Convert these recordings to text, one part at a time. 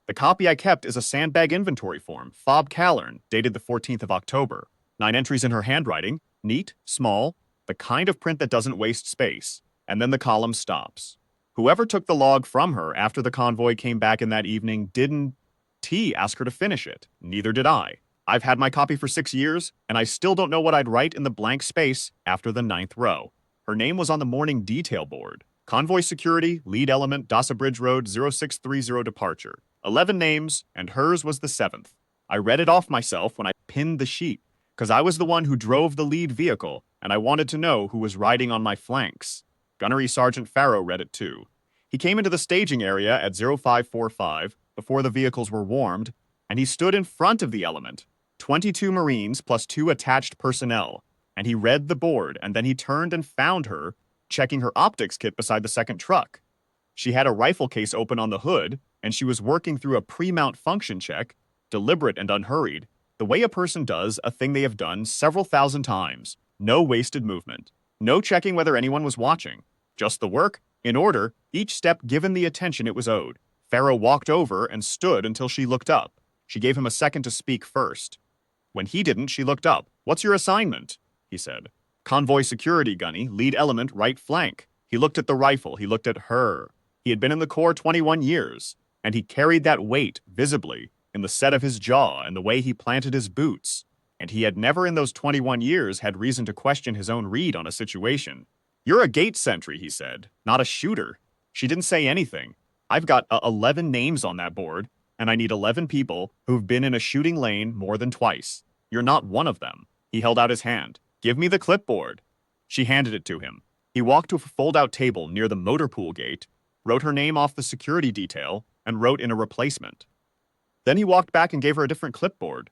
The copy I kept is a sandbag inventory form, Fob Callern, dated the 14th of October. 9 entries in her handwriting, neat, small, the kind of print that doesn't waste space. And then the column stops. Whoever took the log from her after the convoy came back in that evening didn't ask her to finish it. Neither did I. I've had my copy for 6 years, and I still don't know what I'd write in the blank space after the 9th row. Her name was on the morning detail board. Convoy security, lead element, Dasa Bridge Road, 0630 departure. 11 names, and hers was the 7th. I read it off myself when I pinned the sheet, because I was the one who drove the lead vehicle, and I wanted to know who was riding on my flanks. Gunnery Sergeant Farrow read it too. He came into the staging area at 0545 before the vehicles were warmed, and he stood in front of the element, 22 Marines plus 2 attached personnel, and he read the board, and then he turned and found her checking her optics kit beside the second truck. She had a rifle case open on the hood, and she was working through a pre-mount function check, deliberate and unhurried, the way a person does a thing they have done several thousand times. No wasted movement. No checking whether anyone was watching. Just the work, in order, each step given the attention it was owed. Farrow walked over and stood until she looked up. She gave him a second to speak first. When he didn't, she looked up. "What's your assignment?" he said. "Convoy security, Gunny, lead element, right flank." He looked at the rifle. He looked at her. He had been in the Corps 21 years, and he carried that weight, visibly, in the set of his jaw and the way he planted his boots. And he had never in those 21 years had reason to question his own read on a situation. "You're a gate sentry," he said, "not a shooter." She didn't say anything. "I've got 11 names on that board, and I need 11 people who've been in a shooting lane more than twice. You're not one of them." He held out his hand. "Give me the clipboard." She handed it to him. He walked to a fold-out table near the motor pool gate, wrote her name off the security detail, and wrote in a replacement. Then he walked back and gave her a different clipboard.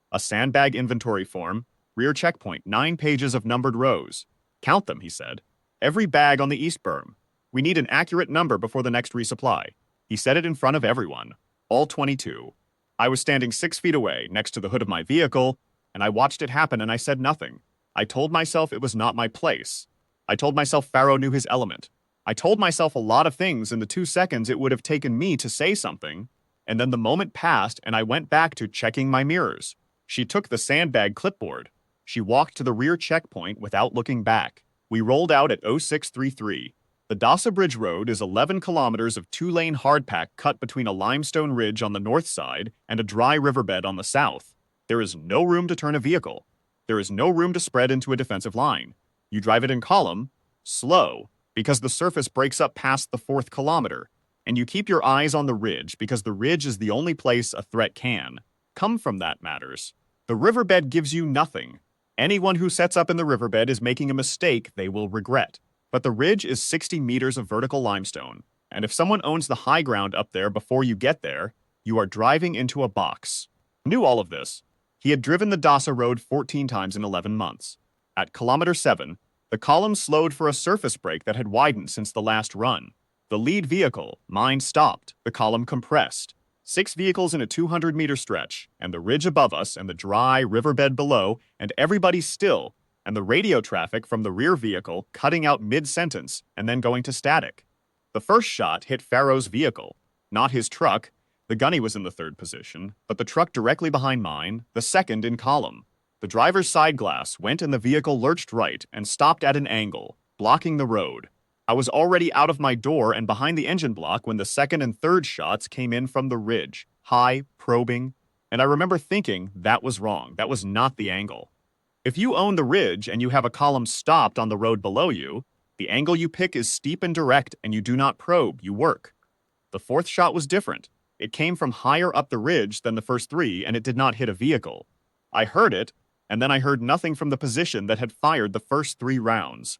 A sandbag inventory form, rear checkpoint, 9 pages of numbered rows. "Count them," he said. "Every bag on the east berm. We need an accurate number before the next resupply." He said it in front of everyone. All 22. I was standing 6 feet away, next to the hood of my vehicle, and I watched it happen and I said nothing. I told myself it was not my place. I told myself Farrow knew his element. I told myself a lot of things in the 2 seconds it would have taken me to say something, and then the moment passed and I went back to checking my mirrors. She took the sandbag clipboard. She walked to the rear checkpoint without looking back. We rolled out at 0633. The Dasa Bridge Road is 11 kilometers of 2-lane hardpack cut between a limestone ridge on the north side and a dry riverbed on the south. There is no room to turn a vehicle. There is no room to spread into a defensive line. You drive it in column, slow, because the surface breaks up past the 4th kilometer, and you keep your eyes on the ridge because the ridge is the only place a threat can come from. That matters. The riverbed gives you nothing. Anyone who sets up in the riverbed is making a mistake they will regret. But the ridge is 60 meters of vertical limestone, and if someone owns the high ground up there before you get there, you are driving into a box. Knew all of this. He had driven the Dasa Road 14 times in 11 months. At kilometer 7, the column slowed for a surface break that had widened since the last run. The lead vehicle, mine, stopped. The column compressed. 6 vehicles in a 200-meter stretch, and the ridge above us and the dry riverbed below, and everybody still, and the radio traffic from the rear vehicle cutting out mid-sentence and then going to static. The first shot hit Farrow's vehicle, not his truck. The gunny was in the 3rd position, but the truck directly behind mine, the 2nd in column. The driver's side glass went and the vehicle lurched right and stopped at an angle, blocking the road. I was already out of my door and behind the engine block when the 2nd and 3rd shots came in from the ridge, high, probing, and I remember thinking that was wrong. That was not the angle. If you own the ridge and you have a column stopped on the road below you, the angle you pick is steep and direct and you do not probe, you work. The 4th shot was different. It came from higher up the ridge than the first 3 and it did not hit a vehicle. I heard it, and then I heard nothing from the position that had fired the first 3 rounds.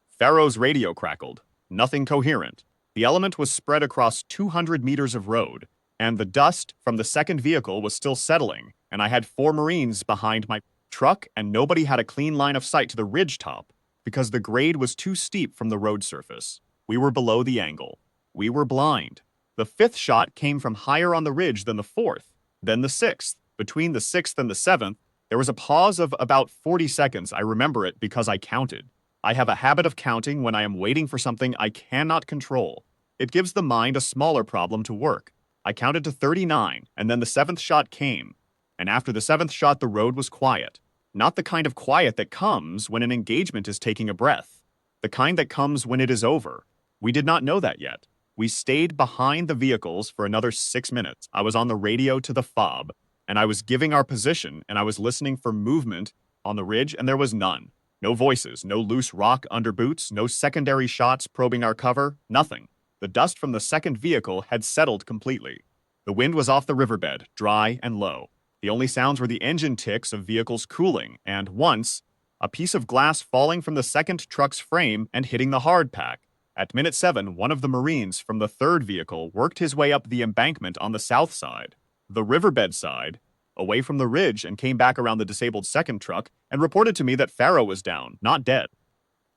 Farrow's radio crackled. Nothing coherent. The element was spread across 200 meters of road, and the dust from the 2nd vehicle was still settling, and I had 4 Marines behind my truck, and nobody had a clean line of sight to the ridge top because the grade was too steep from the road surface. We were below the angle. We were blind. The 5th shot came from higher on the ridge than the 4th, then the 6th. Between the 6th and the 7th, there was a pause of about 40 seconds. I remember it because I counted. I have a habit of counting when I am waiting for something I cannot control. It gives the mind a smaller problem to work. I counted to 39, and then the seventh shot came. And after the seventh shot, the road was quiet. Not the kind of quiet that comes when an engagement is taking a breath. The kind that comes when it is over. We did not know that yet. We stayed behind the vehicles for another 6 minutes. I was on the radio to the fob, and I was giving our position, and I was listening for movement on the ridge, and there was none. No voices, no loose rock under boots, no secondary shots probing our cover, nothing. The dust from the second vehicle had settled completely. The wind was off the riverbed, dry and low. The only sounds were the engine ticks of vehicles cooling, and once, a piece of glass falling from the second truck's frame and hitting the hardpack. At minute 7, one of the Marines from the third vehicle worked his way up the embankment on the south side, the riverbed side, away from the ridge, and came back around the disabled second truck and reported to me that Farrow was down, not dead.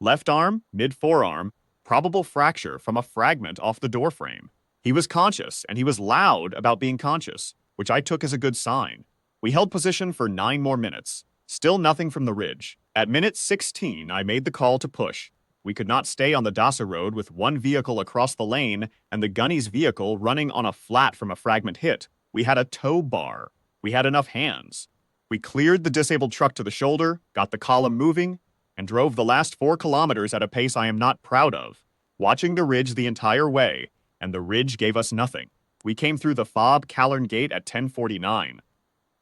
Left arm, mid-forearm, probable fracture from a fragment off the door frame. He was conscious, and he was loud about being conscious, which I took as a good sign. We held position for 9 more minutes. Still nothing from the ridge. At minute 16, I made the call to push. We could not stay on the Dasa Road with one vehicle across the lane and the gunny's vehicle running on a flat from a fragment hit. We had a tow bar. We had enough hands. We cleared the disabled truck to the shoulder, got the column moving, and drove the last 4 kilometers at a pace I am not proud of, watching the ridge the entire way, and the ridge gave us nothing. We came through the fob Callern Gate at 10:49.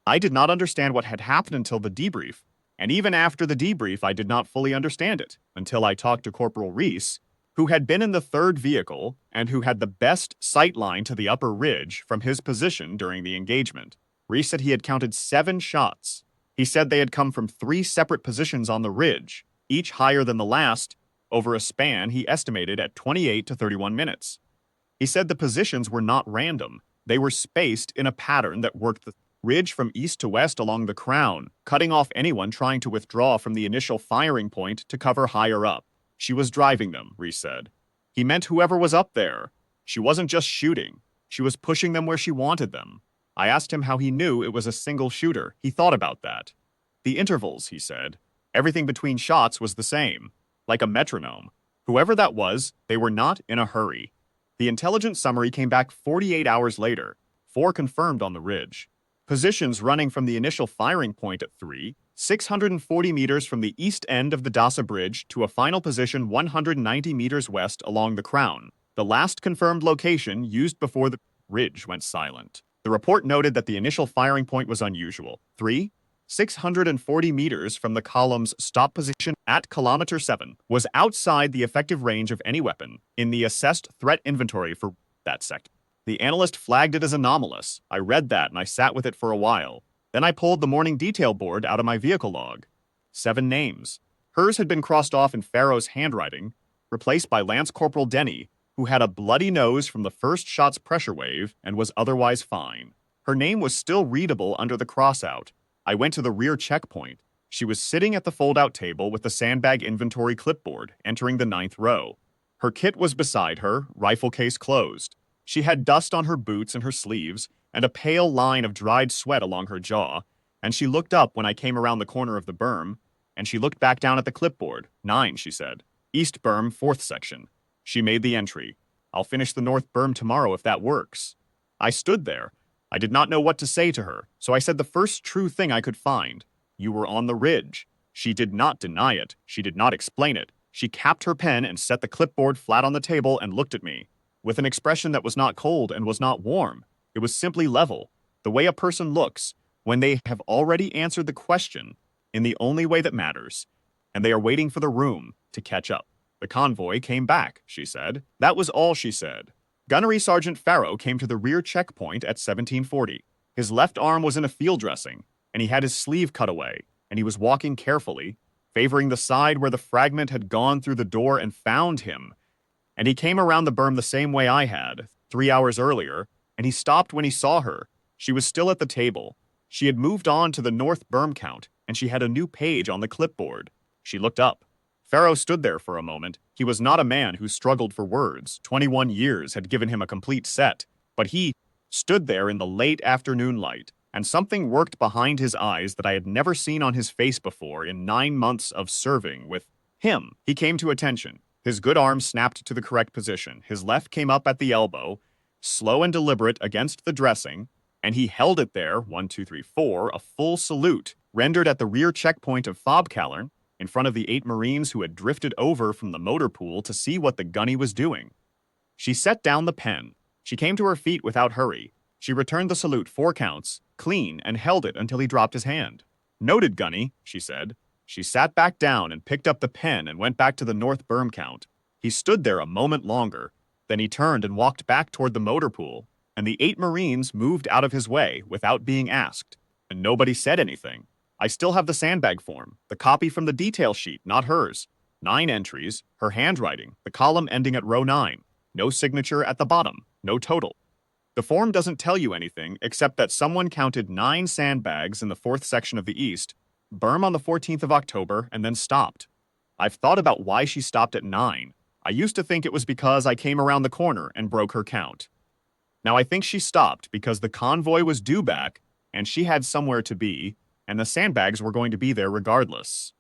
I did not understand what had happened until the debrief, and even after the debrief I did not fully understand it, until I talked to Corporal Reese, who had been in the third vehicle and who had the best sight line to the upper ridge from his position during the engagement. Reese said he had counted 7 shots. He said they had come from 3 separate positions on the ridge, each higher than the last, over a span he estimated at 28 to 31 minutes. He said the positions were not random. They were spaced in a pattern that worked the ridge from east to west along the crown, cutting off anyone trying to withdraw from the initial firing point to cover higher up. She was driving them, Reese said. He meant whoever was up there. She wasn't just shooting. She was pushing them where she wanted them. I asked him how he knew it was a single shooter. He thought about that. The intervals, he said. Everything between shots was the same, like a metronome. Whoever that was, they were not in a hurry. The intelligence summary came back 48 hours later, 4 confirmed on the ridge. Positions running from the initial firing point at 640 meters from the east end of the Dasa Bridge to a final position 190 meters west along the crown. The last confirmed location used before the ridge went silent. The report noted that the initial firing point was unusual. 640 meters from the column's stop position at kilometer 7 was outside the effective range of any weapon in the assessed threat inventory for that sector. The analyst flagged it as anomalous. I read that and I sat with it for a while. Then I pulled the morning detail board out of my vehicle log. 7 names. Hers had been crossed off in Farrow's handwriting, replaced by Lance Corporal Denny, who had a bloody nose from the first shot's pressure wave and was otherwise fine. Her name was still readable under the crossout. I went to the rear checkpoint. She was sitting at the fold-out table with the sandbag inventory clipboard, entering the 9th row. Her kit was beside her, rifle case closed. She had dust on her boots and her sleeves, and a pale line of dried sweat along her jaw, and she looked up when I came around the corner of the berm, and she looked back down at the clipboard. 9, she said. East berm, 4th section. She made the entry. I'll finish the north berm tomorrow if that works. I stood there. I did not know what to say to her, so I said the first true thing I could find. You were on the ridge. She did not deny it. She did not explain it. She capped her pen and set the clipboard flat on the table and looked at me, with an expression that was not cold and was not warm. It was simply level, the way a person looks when they have already answered the question in the only way that matters, and they are waiting for the room to catch up. The convoy came back, she said. That was all she said. Gunnery Sergeant Farrow came to the rear checkpoint at 1740. His left arm was in a field dressing, and he had his sleeve cut away, and he was walking carefully, favoring the side where the fragment had gone through the door and found him. And he came around the berm the same way I had, 3 hours earlier, and he stopped when he saw her. She was still at the table. She had moved on to the north berm count, and she had a new page on the clipboard. She looked up. Farrow stood there for a moment. He was not a man who struggled for words. 21 years had given him a complete set. But he stood there in the late afternoon light, and something worked behind his eyes that I had never seen on his face before in 9 months of serving with him. He came to attention. His good arm snapped to the correct position. His left came up at the elbow, slow and deliberate against the dressing, and he held it there, 1, 2, 3, 4, a full salute, rendered at the rear checkpoint of Fobcalern, in front of the 8 Marines who had drifted over from the motor pool to see what the gunny was doing. She set down the pen. She came to her feet without hurry. She returned the salute 4 counts, clean, and held it until he dropped his hand. Noted, gunny, she said. She sat back down and picked up the pen and went back to the north berm count. He stood there a moment longer. Then he turned and walked back toward the motor pool, and the 8 Marines moved out of his way without being asked, and nobody said anything. I still have the sandbag form, the copy from the detail sheet, not hers. 9 entries, her handwriting, the column ending at row 9. No signature at the bottom, no total. The form doesn't tell you anything except that someone counted 9 sandbags in the 4th section of the East, berm on the 14th of October, and then stopped. I've thought about why she stopped at 9. I used to think it was because I came around the corner and broke her count. Now I think she stopped because the convoy was due back, and she had somewhere to be, and the sandbags were going to be there regardless.